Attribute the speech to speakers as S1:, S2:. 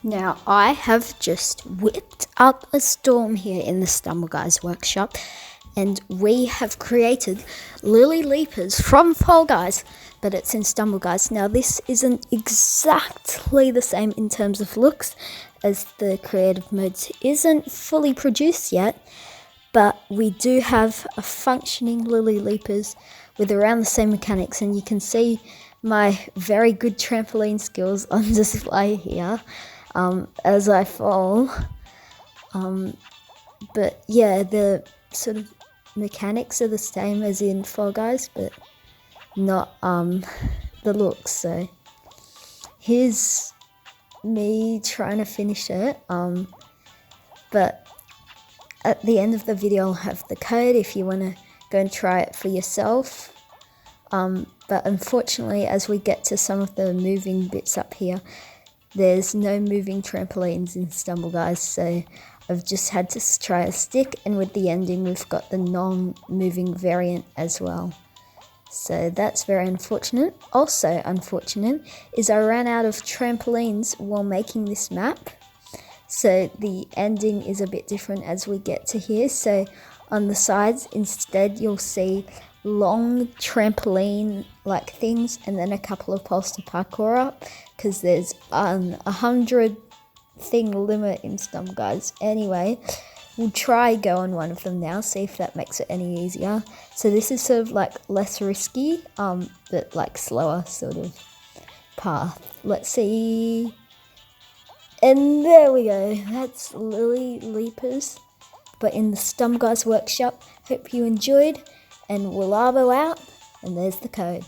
S1: Now, I have just whipped up a storm here in the Stumble Guys workshop, and we have created Lily Leapers from Fall Guys, but it's in Stumble Guys. Now, this isn't exactly the same in terms of looks, as the creative modes isn't fully produced yet, but we do have a functioning Lily Leapers with around the same mechanics, and you can see my very good trampoline skills on display here as I fall. But yeah, the sort of mechanics are the same as in Fall Guys, but not the looks. So here's me trying to finish it. But at the end of the video, I'll have the code if you want to go and try it for yourself. But unfortunately, as we get to some of the moving bits up here, there's no moving trampolines in Stumble Guys, so I've just had to try a stick, and with the ending we've got the non-moving variant as well. So that's very unfortunate. Also unfortunate is I ran out of trampolines while making this map, so the ending is a bit different as we get to here. So on the sides instead you'll see long trampoline like things and then a couple of poles to parkour up, because there's 100 thing limit in Stumble Guys. Anyway, we'll try go on one of them now, see if that makes it any easier. So this is sort of like less risky, but like slower sort of path. Let's see. And there we go. That's Lily Leapers, but in the Stumble Guys workshop. Hope you enjoyed, and Willabo out, and there's the code.